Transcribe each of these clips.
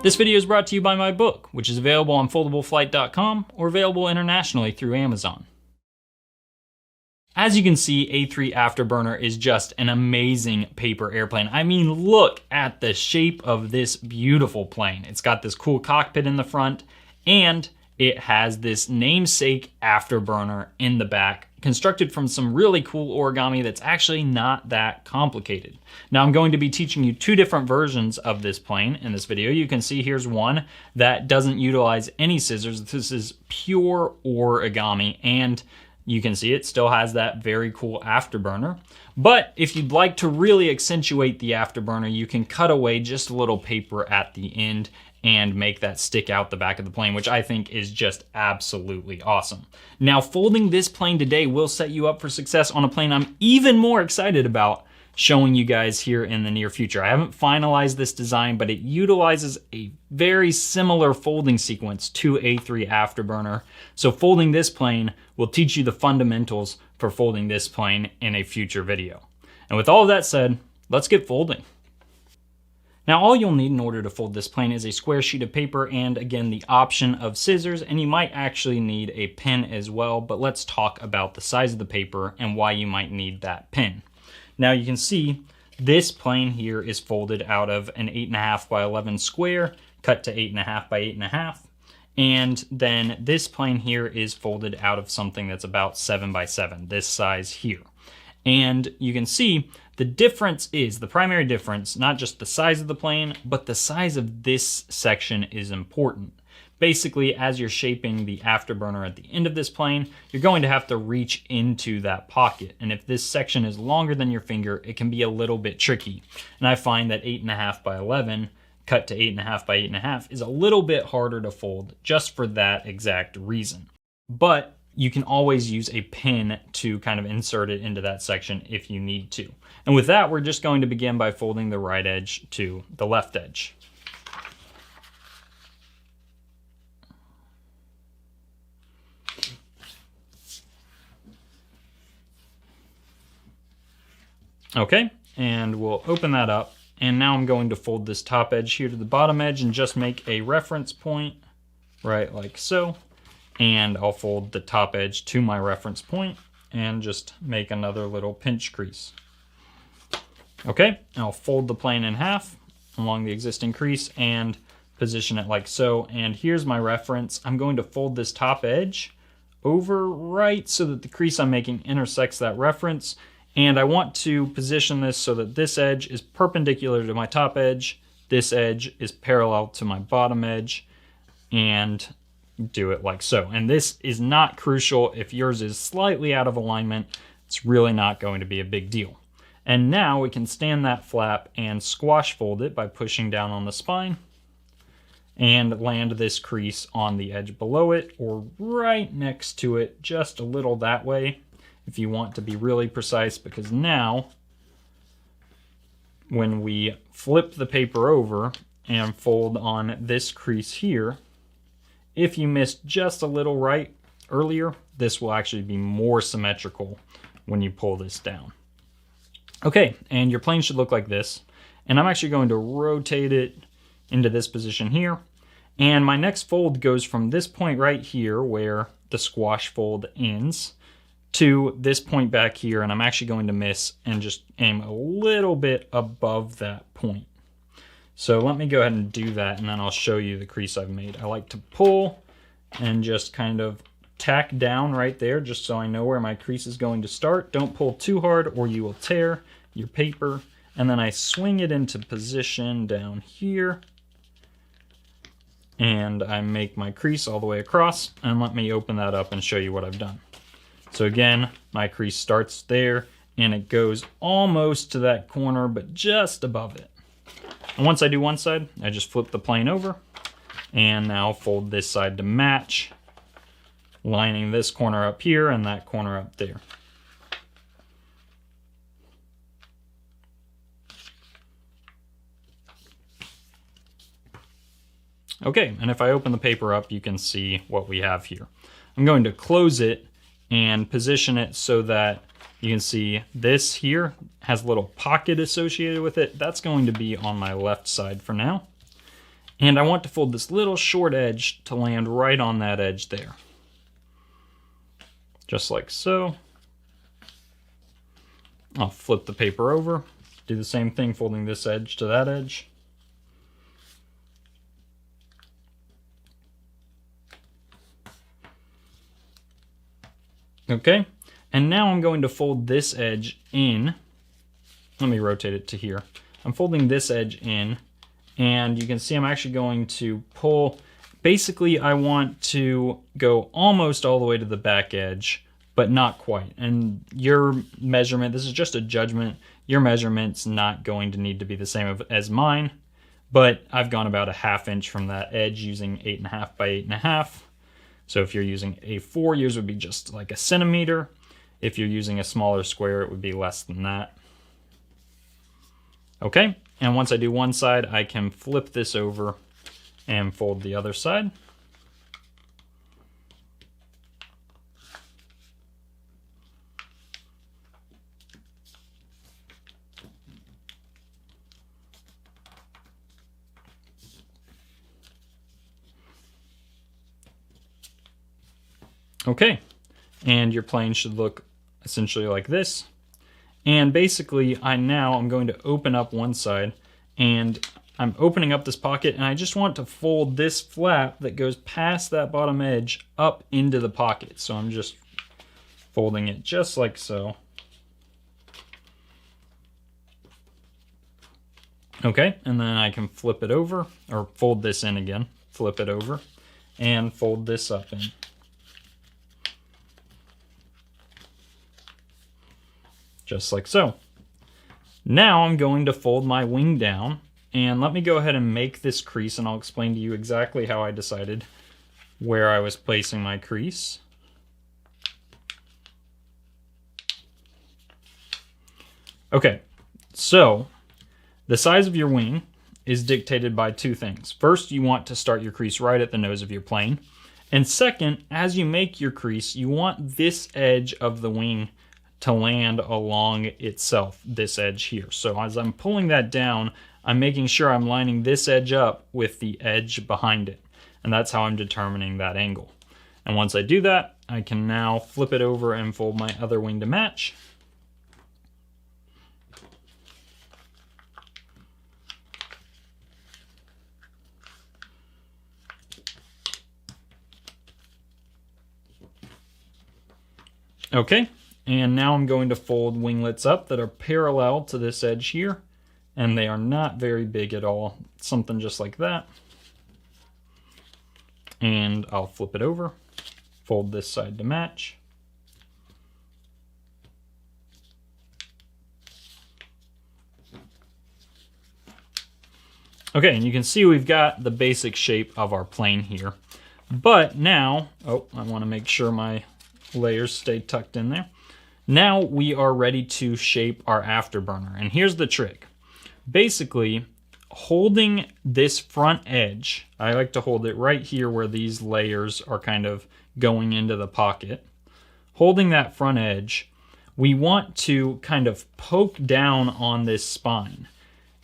This video is brought to you by my book, which is available on foldableflight.com or available internationally through Amazon. As you can see, A-3 Afterburner is just an amazing paper airplane. I mean, look at the shape of this beautiful plane. It's got this cool cockpit in the front, and it has this namesake afterburner in the back, constructed from some really cool origami that's actually not that complicated. Now I'm going to be teaching you two different versions of this plane in this video. You can see here's one that doesn't utilize any scissors. This is pure origami, and you can see it still has that very cool afterburner. But if you'd like to really accentuate the afterburner, you can cut away just a little paper at the end and make that stick out the back of the plane, which I think is just absolutely awesome. Now, folding this plane today will set you up for success on a plane I'm even more excited about showing you guys here in the near future. I haven't finalized this design, but it utilizes a very similar folding sequence to A-3 Afterburner. So folding this plane will teach you the fundamentals for folding this plane in a future video. And with all of that said, let's get folding. Now all you'll need in order to fold this plane is a square sheet of paper and again the option of scissors, and you might actually need a pin as well, but let's talk about the size of the paper and why you might need that pin. Now you can see this plane here is folded out of an 8.5 by 11 square, cut to 8.5 by 8.5, and then this plane here is folded out of something that's about 7 by 7, this size here. And you can see the difference is, the primary difference, not just the size of the plane, but the size of this section is important. Basically, as you're shaping the afterburner at the end of this plane, you're going to have to reach into that pocket. And if this section is longer than your finger, it can be a little bit tricky. And I find that 8.5 by 11 cut to 8.5 by 8.5 is a little bit harder to fold just for that exact reason. But you can always use a pin to kind of insert it into that section if you need to. And with that, we're just going to begin by folding the right edge to the left edge. Okay, and we'll open that up. And now I'm going to fold this top edge here to the bottom edge and just make a reference point, right like so. And I'll fold the top edge to my reference point and just make another little pinch crease. Okay, I'll fold the plane in half along the existing crease and position it like so. And here's my reference. I'm going to fold this top edge over right so that the crease I'm making intersects that reference. And I want to position this so that this edge is perpendicular to my top edge, this edge is parallel to my bottom edge, and do it like so. And this is not crucial. If yours is slightly out of alignment, it's really not going to be a big deal. And now we can stand that flap and squash fold it by pushing down on the spine and land this crease on the edge below it or right next to it, just a little that way if you want to be really precise, because now when we flip the paper over and fold on this crease here, if you missed just a little right earlier, this will actually be more symmetrical when you pull this down. Okay, and your plane should look like this. And I'm actually going to rotate it into this position here. And my next fold goes from this point right here where the squash fold ends to this point back here. And I'm actually going to miss and just aim a little bit above that point. So let me go ahead and do that, and then I'll show you the crease I've made. I like to pull and just kind of tack down right there, just so I know where my crease is going to start. Don't pull too hard or you will tear your paper. And then I swing it into position down here. And I make my crease all the way across. And let me open that up and show you what I've done. So again, my crease starts there, and it goes almost to that corner, but just above it. And once I do one side, I just flip the plane over and now fold this side to match, lining this corner up here and that corner up there. Okay, and if I open the paper up, you can see what we have here. I'm going to close it and position it so that you can see this here has a little pocket associated with it. That's going to be on my left side for now. And I want to fold this little short edge to land right on that edge there. Just like so. I'll flip the paper over, do the same thing, folding this edge to that edge. Okay, and now I'm going to fold this edge in. Let me rotate it to here. I'm folding this edge in, and you can see I'm actually going to pull. Basically, I want to go almost all the way to the back edge, but not quite. And your measurement, this is just a judgment, your measurement's not going to need to be the same as mine, but I've gone about a 1/2 inch from that edge using 8.5 by 8.5. So if you're using A4, yours would be just like a centimeter. If you're using a smaller square, it would be less than that. Okay, and once I do one side, I can flip this over and fold the other side. Okay, and your plane should look essentially like this. And basically, I'm going to open up one side, and I'm opening up this pocket, and I just want to fold this flap that goes past that bottom edge up into the pocket. So I'm just folding it just like so. Okay, and then I can flip it over, or fold this in again, flip it over, and fold this up in. Just like so. Now I'm going to fold my wing down, and let me go ahead and make this crease, and I'll explain to you exactly how I decided where I was placing my crease. Okay, so the size of your wing is dictated by two things. First, you want to start your crease right at the nose of your plane. And second, as you make your crease, you want this edge of the wing to land along itself, this edge here. So as I'm pulling that down, I'm making sure I'm lining this edge up with the edge behind it. And that's how I'm determining that angle. And once I do that, I can now flip it over and fold my other wing to match. Okay, and now I'm going to fold winglets up that are parallel to this edge here, and they are not very big at all, something just like that. And I'll flip it over, fold this side to match. Okay, and you can see we've got the basic shape of our plane here. But now, I want to make sure my layers stay tucked in there. Now we are ready to shape our afterburner. And here's the trick. Basically, holding this front edge, I like to hold it right here where these layers are kind of going into the pocket. Holding that front edge, we want to kind of poke down on this spine,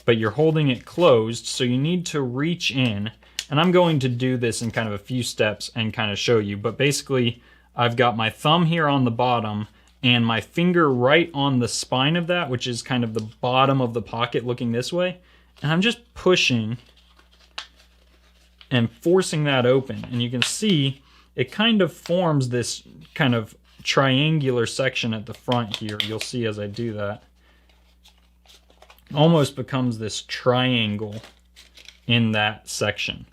but you're holding it closed, so you need to reach in. And I'm going to do this in kind of a few steps and kind of show you, but basically I've got my thumb here on the bottom and my finger right on the spine of that, which is kind of the bottom of the pocket looking this way. And I'm just pushing and forcing that open. And you can see it kind of forms this kind of triangular section at the front here. You'll see as I do that. Almost becomes this triangle in that section.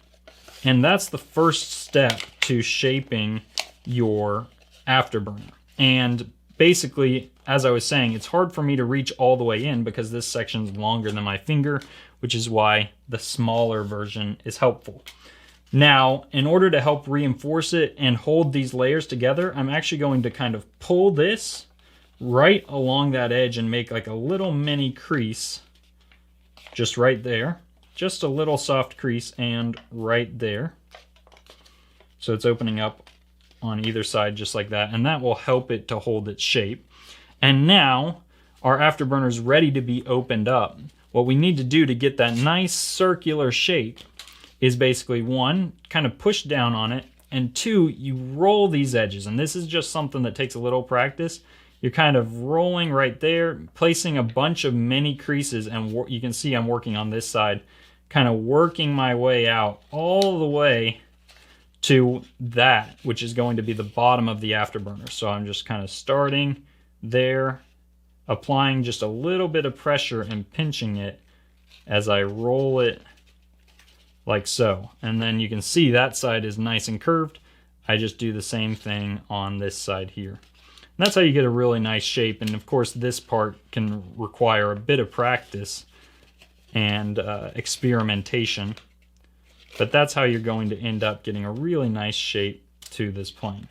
And that's the first step to shaping your afterburner. And basically, as I was saying, it's hard for me to reach all the way in because this section's longer than my finger, which is why the smaller version is helpful. Now, in order to help reinforce it and hold these layers together, I'm actually going to kind of pull this right along that edge and make like a little mini crease just right there. Just a little soft crease and right there. So it's opening up on either side just like that, and that will help it to hold its shape. And now our afterburner is ready to be opened up. What we need to do to get that nice circular shape is basically one, kind of push down on it, and two, you roll these edges. And this is just something that takes a little practice. You're kind of rolling right there, placing a bunch of mini creases, and you can see I'm working on this side, kind of working my way out all the way to that, which is going to be the bottom of the afterburner. So I'm just kind of starting there, applying just a little bit of pressure and pinching it as I roll it like so. And then you can see that side is nice and curved. I just do the same thing on this side here. And that's how you get a really nice shape. And of course, this part can require a bit of practice and experimentation. But that's how you're going to end up getting a really nice shape to this plane.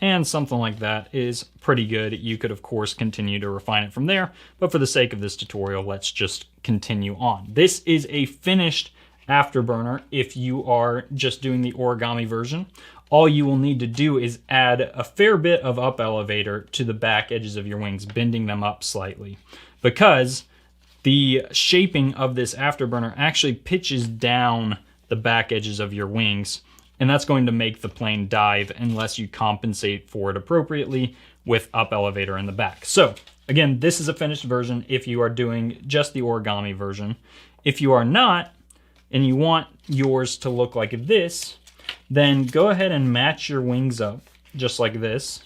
And something like that is pretty good. You could, of course, continue to refine it from there, but for the sake of this tutorial, let's just continue on. This is a finished afterburner. If you are just doing the origami version, all you will need to do is add a fair bit of up elevator to the back edges of your wings, bending them up slightly, because the shaping of this afterburner actually pitches down the back edges of your wings, and that's going to make the plane dive unless you compensate for it appropriately with up elevator in the back. So again, this is a finished version if you are doing just the origami version. If you are not, and you want yours to look like this, then go ahead and match your wings up just like this.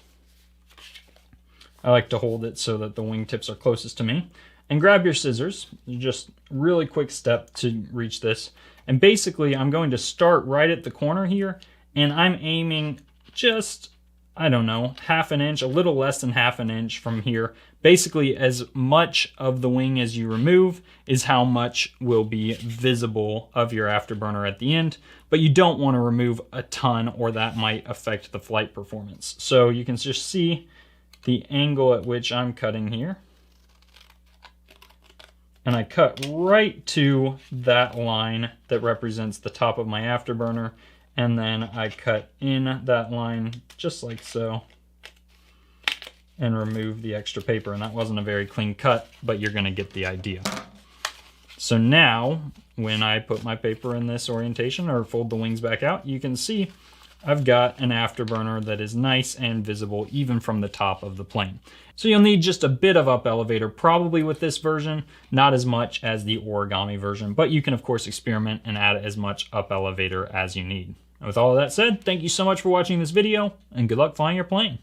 I like to hold it so that the wingtips are closest to me. And grab your scissors, just really quick step to reach this. And basically I'm going to start right at the corner here, and I'm aiming just, I don't know, half an inch, a little less than half an inch from here. Basically as much of the wing as you remove is how much will be visible of your afterburner at the end, but you don't want to remove a ton or that might affect the flight performance. So you can just see the angle at which I'm cutting here. And I cut right to that line that represents the top of my afterburner, and then I cut in that line just like so and remove the extra paper. And that wasn't a very clean cut, but you're going to get the idea. So now when I put my paper in this orientation or fold the wings back out, you can see I've got an afterburner that is nice and visible even from the top of the plane. So you'll need just a bit of up elevator probably with this version, not as much as the origami version, but you can of course experiment and add as much up elevator as you need. And with all of that said, thank you so much for watching this video and good luck flying your plane.